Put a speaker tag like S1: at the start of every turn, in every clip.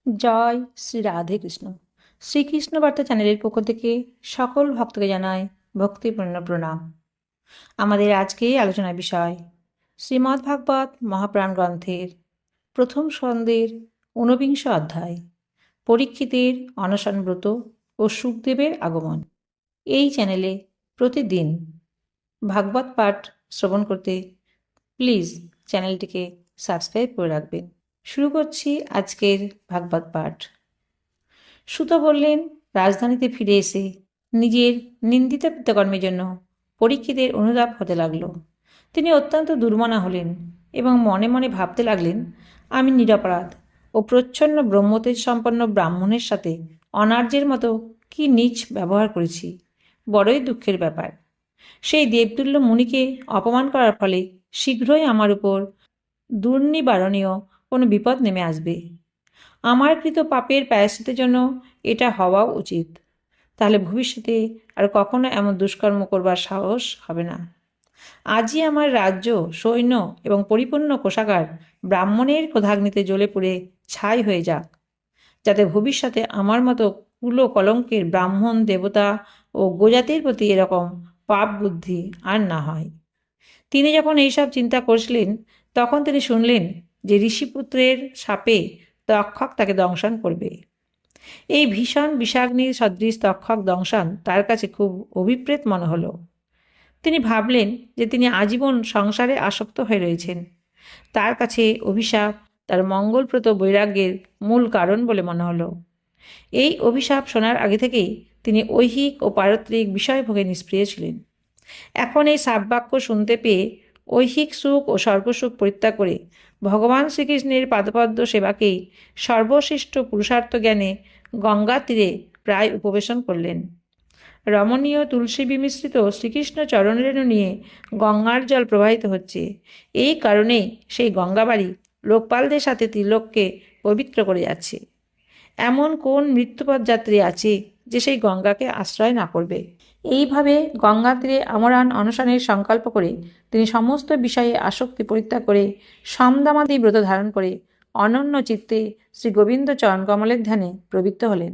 S1: জয় শ্রী রাধে কৃষ্ণ। শ্রীকৃষ্ণ বার্তা চ্যানেলের পক্ষ থেকে সকল ভক্তকে জানায় ভক্তিপূর্ণ প্রণাম। আমাদের আজকে আলোচনার বিষয় শ্রীমদ্ ভাগবত মহাপ্রাণ গ্রন্থের প্রথম স্কন্ধের ঊনবিংশ অধ্যায়, পরীক্ষিতের অনশন ব্রত ও সুখদেবের আগমন। এই চ্যানেলে প্রতিদিন ভাগবত পাঠ শ্রবণ করতে প্লিজ চ্যানেলটিকে সাবস্ক্রাইব করে রাখবেন। শুরু করছি আজকের ভাগবত পাঠ। সুত বললেন, রাজধানীতে ফিরে এসে নিজের নিন্দিত কৃতকর্মের জন্য পরীক্ষিতের অনুতাপ হতে লাগল। তিনি অত্যন্ত দুর্মনা হলেন এবং মনে মনে ভাবতে লাগলেন, আমি নিরপরাধ ও প্রচ্ছন্ন ব্রহ্মতেজ সম্পন্ন ব্রাহ্মণের সাথে অনার্যের মতো কি নীচ ব্যবহার করেছি। বড়ই দুঃখের ব্যাপার। সেই দেবতুল্য মুনিকে অপমান করার ফলে শীঘ্রই আমার উপর দুর্নিবারণীয় কোনো বিপদ নেমে আসবে। আমার কৃত পাপের প্রায়শ্চিত্তের জন্য এটা হওয়াও উচিত। তাহলে ভবিষ্যতে আর কখনো এমন দুষ্কর্ম করবার সাহস হবে না। আজই আমার রাজ্য, সৈন্য এবং পরিপূর্ণ কোষাগার ব্রাহ্মণের ক্রোধাগ্নিতে জ্বলে পুড়ে ছাই হয়ে যাক, যাতে ভবিষ্যতে আমার মতো কুলো কলঙ্কের ব্রাহ্মণ, দেবতা ও গোজাতির প্রতি এরকম পাপ বুদ্ধি আর না হয়। তিনি যখন এইসব চিন্তা করছিলেন, তখন তিনি শুনলেন যে ঋষিপুত্রের শাপে তক্ষক তাকে দংশন করবে। এই ভীষণ বিষাগ্নির সদৃশ তক্ষক দংশন তার কাছে খুব অভিপ্রেত মনে হলো। তিনি ভাবলেন যে তিনি আজীবন সংসারে আসক্ত হয়ে রয়েছেন। তার কাছে অভিশাপ তার মঙ্গলপ্রদ বৈরাগ্যের মূল কারণ বলে মনে হলো। এই অভিশাপ শোনার আগে থেকেই তিনি ঐহিক ও পারত্রিক বিষয়ভোগে নিষ্প্রিয় ছিলেন। এখন এই শাপবাক্য শুনতে পেয়ে ঐহিক সুখ ও স্বর্গসুখ পরিত্যাগ করে ভগবান শ্রীকৃষ্ণের পাদপদ্ম সেবাকেই সর্বশ্রেষ্ঠ পুরুষার্থ জ্ঞানে গঙ্গা তীরে প্রায় উপবেশন করলেন। রমণীয় তুলসী বিমিশ্রিত শ্রীকৃষ্ণ চরণরেণু নিয়ে গঙ্গার জল প্রবাহিত হচ্ছে। এই কারণেই সেই গঙ্গাবাড়ি লোকপালদের সাথে ত্রিলোককে পবিত্র করে যাচ্ছে। এমন কোন মৃত্যুপথ যাত্রী আছে যে সেই গঙ্গাকে আশ্রয় না করবে? এইভাবে গঙ্গা তীরে আমরণ অনশনের সংকল্প করে তিনি সমস্ত বিষয়ে আসক্তি পরিত্যাগ করে সমদামাদি ব্রত ধারণ করে অনন্য চিত্তে শ্রী গোবিন্দ চরণ কমলের ধ্যানে প্রবৃত্ত হলেন।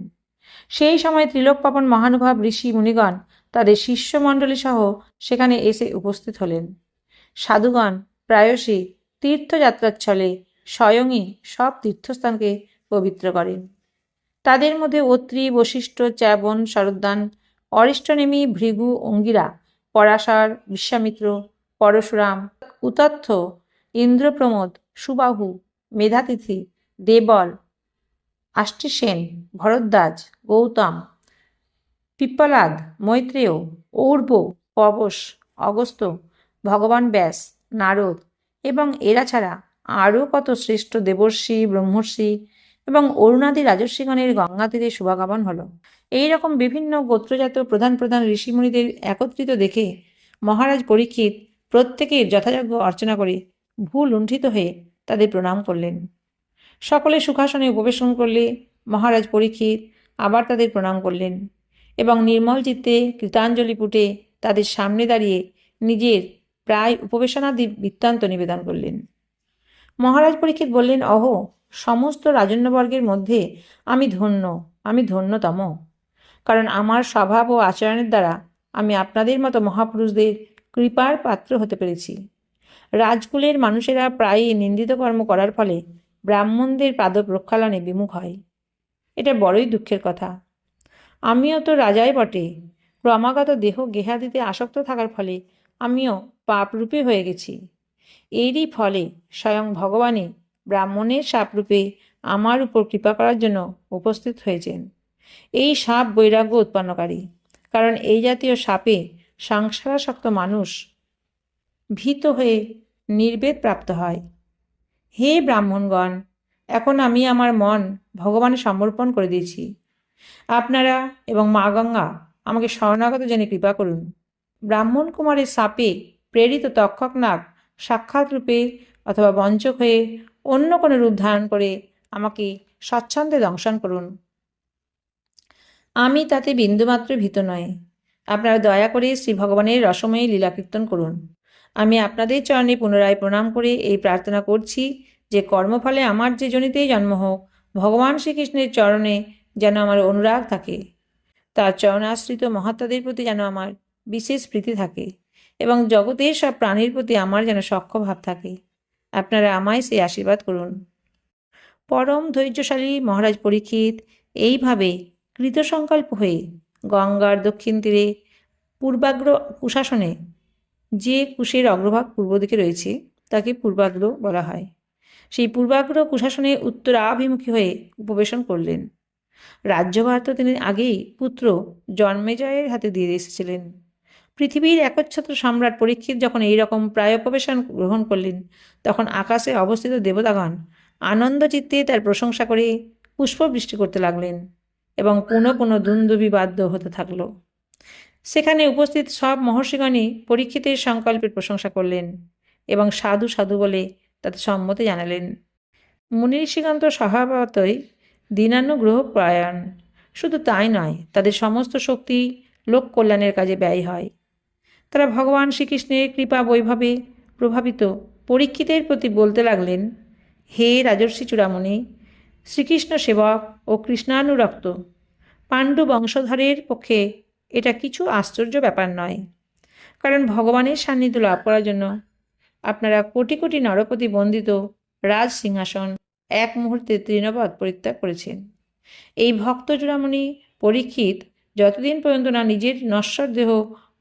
S1: সেই সময় ত্রিলোকপাবন মহানুভব ঋষি মুনিগণ তাদের শিষ্যমণ্ডলী সহ সেখানে এসে উপস্থিত হলেন। সাধুগণ প্রায়শই তীর্থযাত্রার ছলে স্বয়ংই সব তীর্থস্থানকে পবিত্র করেন। তাদের মধ্যে অত্রি, বশিষ্ঠ, চ্যবন, শরদ্দান, অরিষ্টনেমি, ভৃগু, অঙ্গিরা, পরাশর, বিশ্বামিত্র, পরশুরাম, উতথ্য, ইন্দ্রপ্রমোদ, সুবাহু, মেধাতিথি, দেবল, আষ্টিসেন, ভরদ্বাজ, গৌতম, পিপ্পলাদ, মৈত্রেয়, ঔর্ব, পবস, অগস্ত্য, ভগবান ব্যাস, নারদ এবং এরা ছাড়া আরও কত শ্রেষ্ঠ দেবর্ষি, ব্রহ্মর্ষি এবং অরুণাদি রাজর্ষিগণের গঙ্গা তীরে শুভাগমন হল। এই রকম বিভিন্ন গোত্রজাত প্রধান প্রধান ঋষিমুনিদের একত্রিত দেখে মহারাজ পরীক্ষিত প্রত্যেকের যথাযোগ্য অর্চনা করে ভূলুণ্ঠিত হয়ে তাদের প্রণাম করলেন। সকলে সুখাসনে উপবেশন করলে মহারাজ পরীক্ষিত আবার তাদের প্রণাম করলেন এবং নির্মল চিত্তে কৃতাঞ্জলি পুটে তাদের সামনে দাঁড়িয়ে নিজের প্রায় উপবেশনাদি বৃত্তান্ত নিবেদন করলেন। মহারাজ পরীক্ষিত বললেন, অহো, সমস্ত রাজন্যবর্গের মধ্যে আমি ধন্যতম, কারণ আমার স্বভাব ও আচরণের দ্বারা আমি আপনাদের মতো মহাপুরুষদের কৃপার পাত্র হতে পেরেছি। রাজকুলের মানুষেরা প্রায়ই নিন্দিত কর্ম করার ফলে ব্রাহ্মণদের পাদ প্রক্ষালনে বিমুখ হয়। এটা বড়ই দুঃখের কথা। আমিও তো রাজাই বটে, ক্রমাগত দেহ গেহাদিতে আসক্ত থাকার ফলে আমিও পাপরূপে হয়ে গেছি। এরই ফলে স্বয়ং ভগবানই ব্রাহ্মণের শাপরূপে আমার উপর কৃপা করার জন্য উপস্থিত হয়েছেন। এই শাপ বৈরাগ্য উৎপন্নকারী, কারণ এই জাতীয় শাপে সংসারাসক্ত মানুষ ভীত হয়ে নির্বেদ প্রাপ্ত হয়। হে ব্রাহ্মণগণ, এখন আমি আমার মন ভগবানে সমর্পণ করে দিয়েছি। আপনারা এবং মা গঙ্গা আমাকে শরণাগত জেনে কৃপা করুন। ব্রাহ্মণ কুমারের শাপে প্রেরিত তক্ষক নাগ সাক্ষাৎ রূপে অথবা বঞ্চক হয়ে অন্য কোনো রূপ ধারণ করে আমাকে স্বচ্ছন্দে দংশন করুন। আমি তাতে বিন্দুমাত্র ভীত নয়। আপনারা দয়া করে শ্রী ভগবানের রসময়ী লীলা কীর্তন করুন। আমি আপনাদের চরণে পুনরায় প্রণাম করে এই প্রার্থনা করছি যে কর্মফলে আমার যে জনিতেই জন্ম হোক, ভগবান শ্রীকৃষ্ণের চরণে যেন আমার অনুরাগ থাকে, তার চরণাশ্রিত মহাত্মাদের প্রতি যেন আমার বিশেষ প্রীতি থাকে এবং জগতের সব প্রাণীর প্রতি আমার যেন সখ্য ভাব থাকে। আপনারা আমায় সেই আশীর্বাদ করুন। পরম ধৈর্যশালী মহারাজ পরীক্ষিত এইভাবে কৃতসংকল্প হয়ে গঙ্গার দক্ষিণ তীরে পূর্বাগ্র কুশাসনে, যে কুশের অগ্রভাগ পূর্ব দিকে রয়েছে তাকে পূর্বাগ্র বলা হয়, সেই পূর্বাগ্র কুশাসনে উত্তরাভিমুখী হয়ে উপবেশন করলেন। রাজ্যভার তো তিনি আগেই পুত্র জন্মেজয়ের হাতে দিয়ে এসেছিলেন। পৃথিবীর একচ্ছত্র সম্রাট পরীক্ষিত যখন এই রকম প্রায়োপবেশন গ্রহণ করলেন, তখন আকাশে অবস্থিত দেবতাগণ আনন্দচিত্তে তার প্রশংসা করে পুষ্পবৃষ্টি করতে লাগলেন এবং পুনঃ পুনঃ দুন্দুভি বাদ্য হতে থাকল। সেখানে উপস্থিত সব মহর্ষিগণই পরীক্ষিতের সংকল্পের প্রশংসা করলেন এবং সাধু সাধু বলে তাতে সম্মতি জানালেন। মুনি ঋষিগণ তো স্বভাবতই দীনানুগ্রহ পরায়ণ। শুধু তাই নয়, তাদের সমস্ত শক্তি লোক কল্যাণের কাজে ব্যয় হয়। তারা ভগবান শ্রীকৃষ্ণের কৃপা বৈভবে প্রভাবিত পরীক্ষিতের প্রতি বলতে লাগলেন, হে রাজর্ষি চূড়ামণি, শ্রীকৃষ্ণ সেবক ও কৃষ্ণানুরক্ত পাণ্ডু বংশধরের পক্ষে এটা কিছু আশ্চর্য ব্যাপার নয়, কারণ ভগবানের সান্নিধ্য লাভ করার জন্য আপনারা কোটি কোটি নরপতি বন্দিত রাজ সিংহাসন এক মুহূর্তে তৃণবৎ পরিত্যাগ করেছেন। এই ভক্ত চূড়ামণি পরীক্ষিত যতদিন পর্যন্ত না নিজের নশ্বর দেহ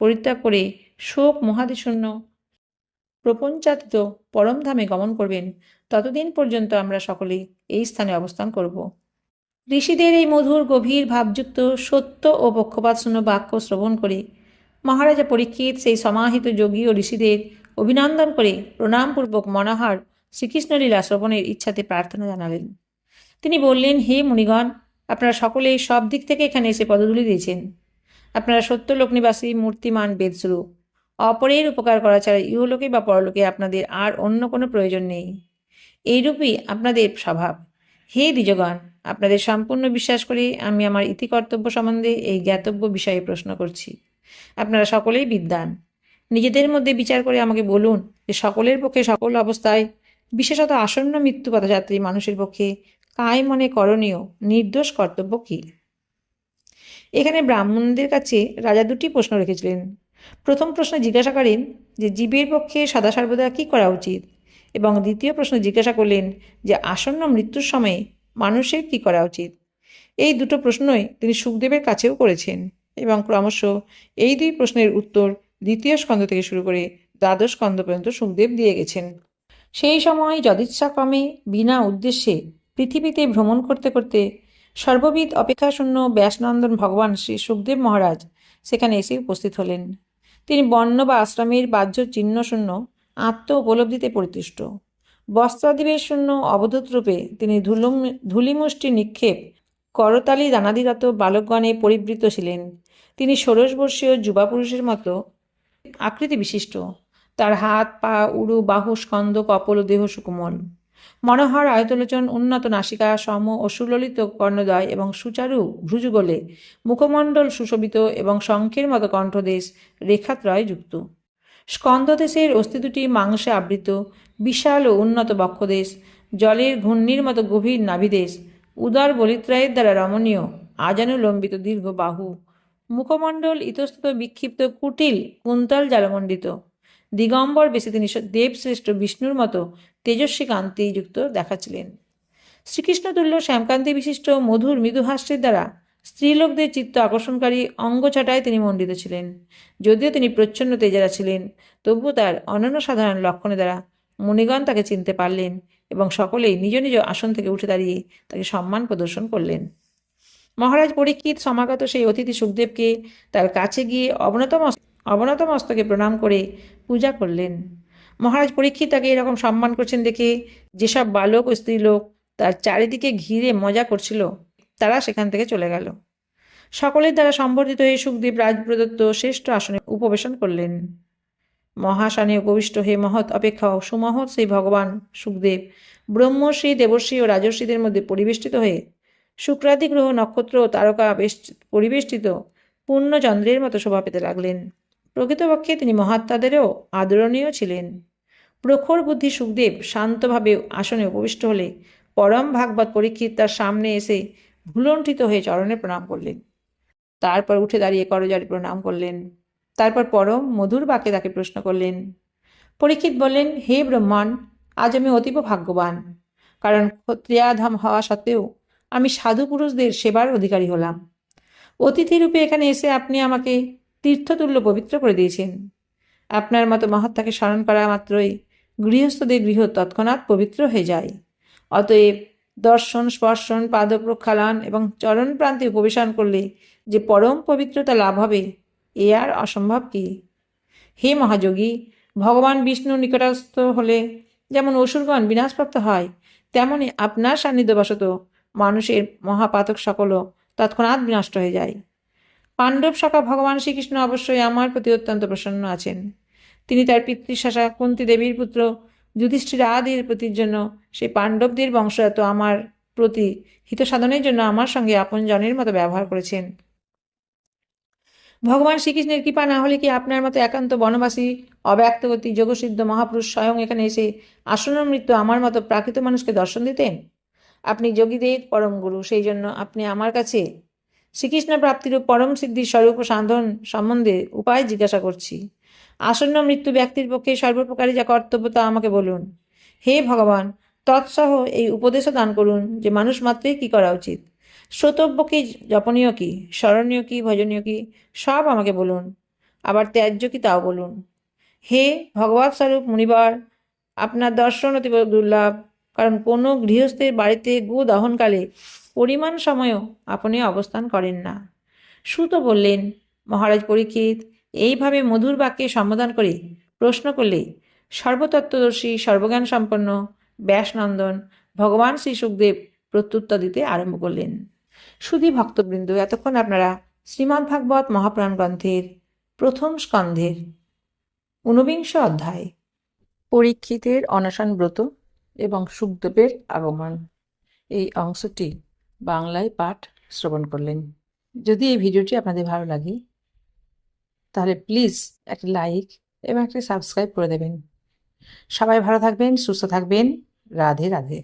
S1: পরিত্যাগ করে শোক মহাদিশূন্য প্রপঞ্চাতীত পরমধামে গমন করবেন, ততদিন পর্যন্ত আমরা সকলে এই স্থানে অবস্থান করব। ঋষিদের এই মধুর গভীর ভাবযুক্ত সত্য ও পক্ষপাতশূন্য বাক্য শ্রবণ করে মহারাজা পরীক্ষিত সেই সমাহিত যোগী ও ঋষিদের অভিনন্দন করে প্রণামপূর্বক মনোহর শ্রীকৃষ্ণলীলা শ্রবণের ইচ্ছাতে প্রার্থনা জানালেন। তিনি বললেন, হে মুনিগণ, আপনারা সকলে সব দিক থেকে এখানে এসে পদধূলি দিয়েছেন। আপনারা সত্যলোক নিবাসী মূর্তিমান বেদস্বরূপ। অপরের উপকার করা ছাড়া ইহলোকে বা পরলোকে আপনাদের আর অন্য কোনো প্রয়োজন নেই। এইরূপই আপনাদের স্বভাব। হে দ্বিজগণ, আপনাদের সম্পূর্ণ বিশ্বাস করে আমি আমার ইতিকর্তব্য সম্বন্ধে এই জ্ঞাতব্য বিষয়ে প্রশ্ন করছি। আপনারা সকলেই বিদ্বান। নিজেদের মধ্যে বিচার করে আমাকে বলুন যে সকলের পক্ষে সকল অবস্থায়, বিশেষত আসন্ন মৃত্যু পথযাত্রী মানুষের পক্ষে কায় মনে করণীয় নির্দোষ কর্তব্য কী? এখানে ব্রাহ্মণদের কাছে রাজা দুটি প্রশ্ন রেখেছিলেন। প্রথম প্রশ্ন জিজ্ঞাসা করেন যে জীবের পক্ষে সদা সর্বদা কী করা উচিত, এবং দ্বিতীয় প্রশ্ন জিজ্ঞাসা করলেন যে আসন্ন মৃত্যুর সময়ে মানুষের কী করা উচিত। এই দুটো প্রশ্নই তিনি সুখদেবের কাছেও করেছেন এবং ক্রমশ এই দুই প্রশ্নের উত্তর দ্বিতীয় স্কন্ধ থেকে শুরু করে দ্বাদশ স্কন্ধ পর্যন্ত সুখদেব দিয়ে গেছেন। সেই সময় যদিচ্ছাক্রমে বিনা উদ্দেশ্যে পৃথিবীতে ভ্রমণ করতে করতে সর্ববিধ অপেক্ষাশূন্য ব্যাসনন্দন ভগবান শ্রী সুখদেব মহারাজ সেখানে এসে উপস্থিত হলেন। তিনি বর্ণ বা আশ্রমের বাহ্য চিহ্নশূন্য আত্ম উপলব্ধিতে পরিতুষ্ট। বস্ত্রাদিবেশ শূন্য অবধূত রূপে তিনি ধূলিমুষ্টি নিক্ষেপ করতালি দানাদিরত বালকগণে পরিবৃত ছিলেন। তিনি ষোড়শবর্ষীয় যুবা পুরুষের মতো আকৃতি বিশিষ্ট। তার হাত পা উরু বাহু স্কন্ধ কপল ও দেহ সুকোমল। মনোহর আয়তলোচন, উন্নত নাসিকা, সম ও সুললিত কর্ণদ্বয় এবং সুচারু ভ্রুযুগলে মুখমণ্ডল সুশোভিত এবং শঙ্খের মতো কণ্ঠদেশ রেখাত্রয় যুক্ত। স্কন্ধদেশের অস্থি দুটি মাংসে আবৃত, বিশাল ও উন্নত বক্ষদেশ, জলের ঘূর্ণির মতো গভীর নাভিদেশ, উদার বলিত্রায়ের দ্বারা রমণীয় আজানুলম্বিত দীর্ঘ বাহু, মুখমণ্ডল ইতস্তত বিক্ষিপ্ত কুটিল কুন্তল জালমণ্ডিত। দিগম্বর বেশি তিনি দেবশ্রেষ্ঠ বিষ্ণুর মতো তেজস্বী কান্তিযুক্ত দেখাচ্ছিলেন। শ্রীকৃষ্ণতুল্য শ্যামকান্তি বিশিষ্ট মধুর মৃদুহাস্যের দ্বারা স্ত্রীলোকদের চিত্ত আকর্ষণকারী অঙ্গছটায় তিনি মণ্ডিত ছিলেন। যদিও তিনি প্রচ্ছন্ন তেজেরা ছিলেন, তবুও তার অনন্য সাধারণ লক্ষণের দ্বারা মুনিগণ তাকে চিনতে পারলেন এবং সকলেই নিজ নিজ আসন থেকে উঠে দাঁড়িয়ে তাকে সম্মান প্রদর্শন করলেন। মহারাজ পরীক্ষিত সমাগত সেই অতিথি সুখদেবকে তার কাছে গিয়ে অবনত মস্তকে প্রণাম করে পূজা করলেন। মহারাজ পরীক্ষিত তাকে এরকম সম্মান করছেন দেখে যেসব বালক ও স্ত্রীলোক তার চারিদিকে ঘিরে মজা করছিল, তারা সেখান থেকে চলে গেল। সকলের দ্বারা সম্বর্ধিত হয়ে সুখদেব রাজপ্রদত্ত শ্রেষ্ঠ আসনে উপবেশন করলেন। মহাসানে উপবিষ্ট হয়ে মহৎ অপেক্ষা সুমহৎ সেই ভগবান সুখদেব ব্রহ্মশ্রী, দেবশ্রী ও রাজর্ষিদের মধ্যে পরিবেষ্টিত হয়ে শুক্রাদি গ্রহ, নক্ষত্র ও তারকা পরিবেষ্টিত পূর্ণচন্দ্রের মতো শোভা পেতে লাগলেন। প্রকৃতপক্ষে তিনি মহাত্মাদেরও আদরণীয় ছিলেন। প্রখর বুদ্ধি সুখদেব শান্তভাবে আসনে উপবিষ্ট হলে পরম ভাগবত পরীক্ষিত তার সামনে এসে ভুলণ্ঠিত হয়ে চরণে প্রণাম করলেন। তারপর উঠে দাঁড়িয়ে করজোড়ে প্রণাম করলেন। তারপর পরম মধুর বাক্যে তাকে প্রশ্ন করলেন। পরীক্ষিত বললেন, হে ব্রহ্মণ, আজ আমি অতীব ভাগ্যবান, কারণ ক্ষত্রিয়াধম হওয়া সত্ত্বেও আমি সাধু পুরুষদের সেবার অধিকারী হলাম। অতিথিরূপে এখানে এসে আপনি আমাকে তীর্থতুল্য পবিত্র করে দিয়েছেন। আপনার মতো মহাত্মাকে স্মরণ করা মাত্রই গৃহস্থদের গৃহ তৎক্ষণাৎ পবিত্র হয়ে যায়। অতএব দর্শন, স্পর্শন, পাদ প্রক্ষালন এবং চরণ প্রান্তে উপবেশন করলে যে পরম পবিত্রতা লাভ হবে, এ আর অসম্ভব কি? হে মহাযোগী, ভগবান বিষ্ণুর নিকটস্থ হলে যেমন অসুরগণ বিনাশপ্রাপ্ত হয়, তেমনি আপনার সান্নিধ্যবশত মানুষের মহাপাতক সকলও তৎক্ষণাৎ বিনষ্ট হয়ে যায়। পাণ্ডব শাখা ভগবান শ্রীকৃষ্ণ অবশ্যই আমার প্রতি অত্যন্ত প্রসন্ন আছেন। তিনি তার পিতৃশাসা কুন্তী দেবীর পুত্র যুধিষ্ঠির আদির প্রতির জন্য সেই পাণ্ডবদের বংশজাত আমার প্রতি হিত সাধনের জন্য আমার সঙ্গে আপন জনের মতো ব্যবহার করেছেন। ভগবান শ্রীকৃষ্ণের কৃপা না হলে কি আপনার মতো একান্ত বনবাসী অব্যক্তগতি যোগসিদ্ধ মহাপুরুষ স্বয়ং এখানে এসে আসন্ন মৃত্যু আমার মতো প্রাকৃত মানুষকে দর্শন দিতেন? আপনি যোগীদের পরম গুরু, সেই জন্য আপনি আমার কাছে শ্রীকৃষ্ণ প্রাপ্তির পরম সিদ্ধির স্বরূপ সাধন সম্বন্ধে উপায় জিজ্ঞাসা করছি। আসন্ন মৃত্যু ব্যক্তির পক্ষে সর্বপ্রকারই যা কর্তব্য তা আমাকে বলুন। হে ভগবান, তৎসহ এই উপদেশও দান করুন যে মানুষ মাত্রই কী করা উচিত। শ্রোতব্য কি, জপনীয় কি, স্মরণীয় কি, ভজনীয় কি, সব আমাকে বলুন। আবার ত্যায্য কি তাও বলুন। হে ভগবৎ স্বরূপ মুনিবর, আপনার দর্শন অতি দুর্লভ, কারণ কোনো গৃহস্থের বাড়িতে গো দহনকালে পরিমাণ সময়ও আপনি অবস্থান করেন না। সুত বললেন, মহারাজ পরীক্ষিত, এইভাবে মধুর বাক্যে সম্বোধন করে প্রশ্ন করলে সর্বতত্ত্বদর্শী সর্বজ্ঞান সম্পন্ন ব্যাসনন্দন ভগবান শ্রী সুখদেব প্রত্যুত্তর দিতে আরম্ভ করলেন। সুধী ভক্তবৃন্দ, এতক্ষণ আপনারা শ্রীমদ্ভাগবত মহাপুরাণ গ্রন্থের প্রথম স্কন্ধের ঊনবিংশ অধ্যায় পরীক্ষিতের অনশন ব্রত এবং সুখদেবের আগমন এই অংশটি বাংলায় পাঠ শ্রবণ করলেন। যদি এই ভিডিওটি আপনাদের ভালো লাগে তাহলে প্লিজ একটা লাইক এবং একটা সাবস্ক্রাইব করে দেবেন। সবাই ভালো থাকবেন, সুস্থ থাকবেন। রাধে রাধে।